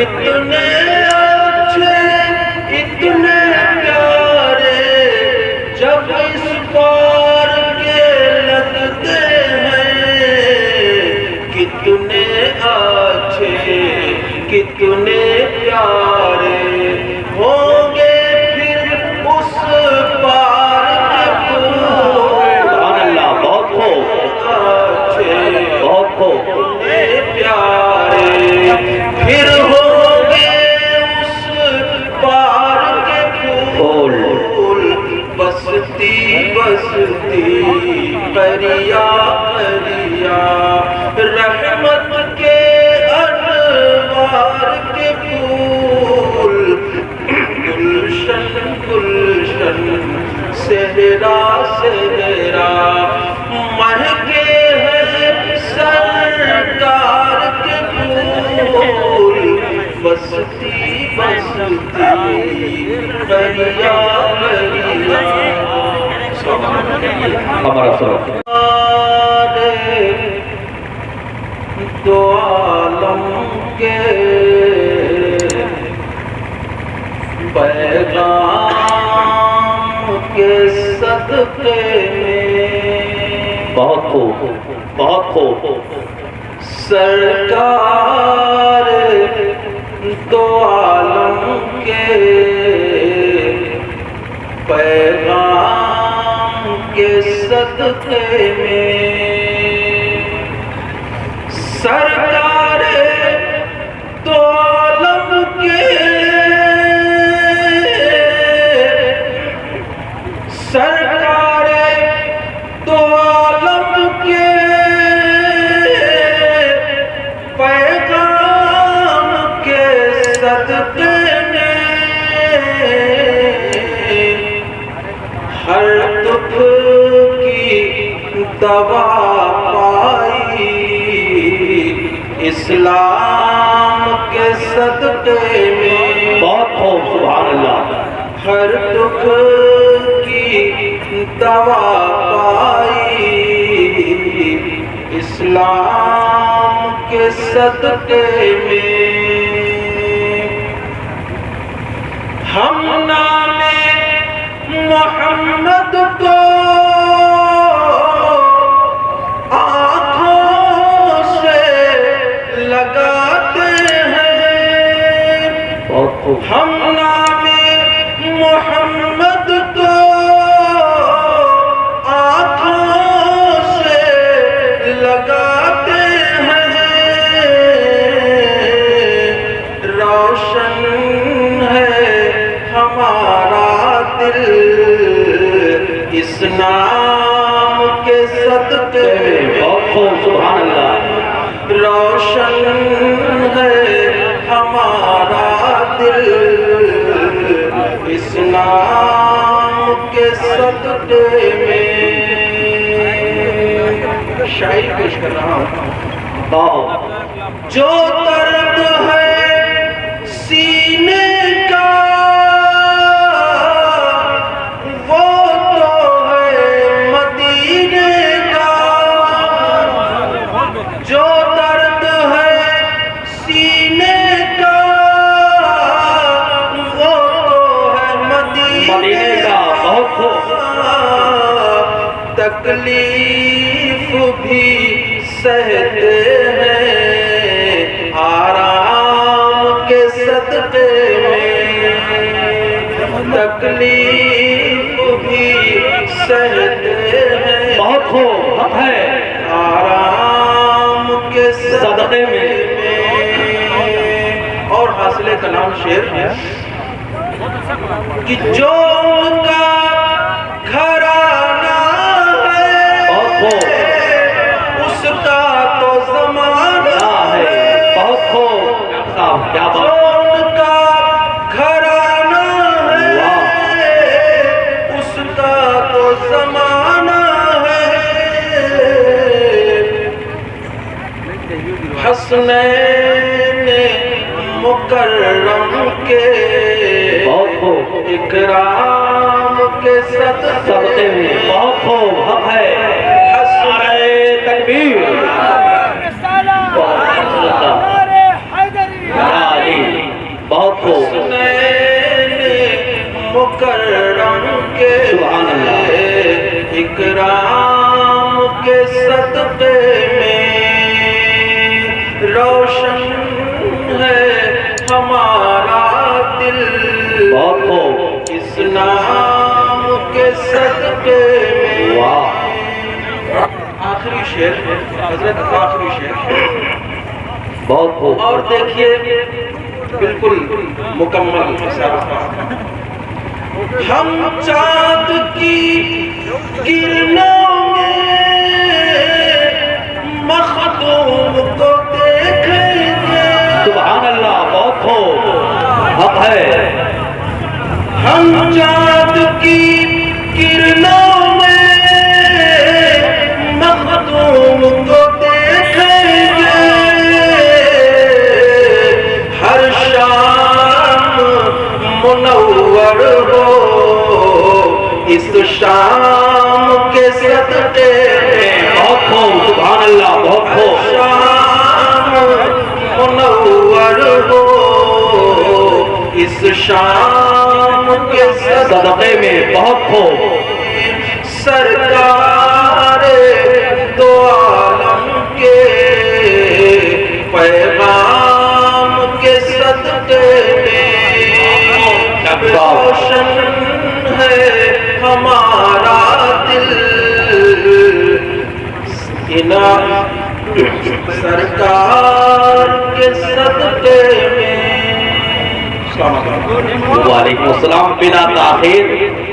اتنے اچھے اتنے پیارے جب اس پار کے لگتے ہیں، کتنے اچھے کتنے پیارے ہوں گے پھر اس پار کے پھول۔ سبحان اللہ، بہت خوب، اچھے بہت خوب۔ کتنے پیارے پھر ہوں گے اس پار کے پھول، بستی بستی قریا قریا رحمت کے انوار کے پھول، گلشن گلشن صحرا صحرا مہکے ہیں سرکار کے پھول، بستی بستی قریا قریا۔ ہمارا سبق دو عالم کے پیغام کے صدقے میں، بہت خوب، بہت خوب۔ سرکار دو عالم کے پیغام کے صدقے میں، سرکار دو عالم کے، سرکار دو عالم کے پیغام کے صدقے میں، ہر دکھ کی دوا پائی اسلام کے صدقے میں، بہت خوب، سبحان اللہ۔ ہر دکھ کی دوا پائی اسلام کے صدقے میں، ہم نام محمد کو آنکھوں سے لگاتے ہیں، بہت خوب، ہم نام محمد کو آنکھوں سے لگاتے ہیں، روشن ہے ہمارا دل اس نام کے صدقے میں، بہت خوب، سبحان اللہ۔ روشن ہے ہمارا دل اس نام کے صدقے میں۔ شاعری پیش کر رہا ہوں۔ بہت جو درد ہے سینے کا وہ تو ہے مدینے کا، جو درد ہے سینے کا وہ تو ہے مدینے کا، بہت خوب، تکلیف بھی سہتے ہیں آرام کے صدقے میں، تکلیف بھی سہتے ہیں بہت خوب، حق ہے، آرام کے صدقے میں۔ اور حاصل کلام شعر ہے کہ جو ان کا گھرانہ ہے بہت خوب، اس کا تو زمانہ ہے، بہت خوب، صاحب کیا جو بات، ان کا گھرانہ ہے اس کا تو زمانہ ہے، حسنین مکرم کے بہت خوب، اکرام کے صدقے میں، بہت خوب، حق ہے، نعرہ تکبیر، بہت اللہ، نعرہ علی صدقے میں واہ آخری شعر حضرت آخری شعر بہت خوب اور دیکھیے بالکل مکمل ہم چاند کی کرنوں میں مخدوم کو دیکھیں گے سبحان اللہ بہت خوب حق ہے ہم چاند کی کرنوں میں مخدوم کو دیکھیں گے ہر شام منور ہو اس شام کے صدقے میں بہت خوب سبحان اللہ بہت خوب شام منور ہو اس شام کے صدقے میں بہت خوب سرکار دو عالم کے پیغام کے صدقے میں روشن ہے ہمارا دل سرکار کے صدقے میں وعلیکم السلام بلا تاخیر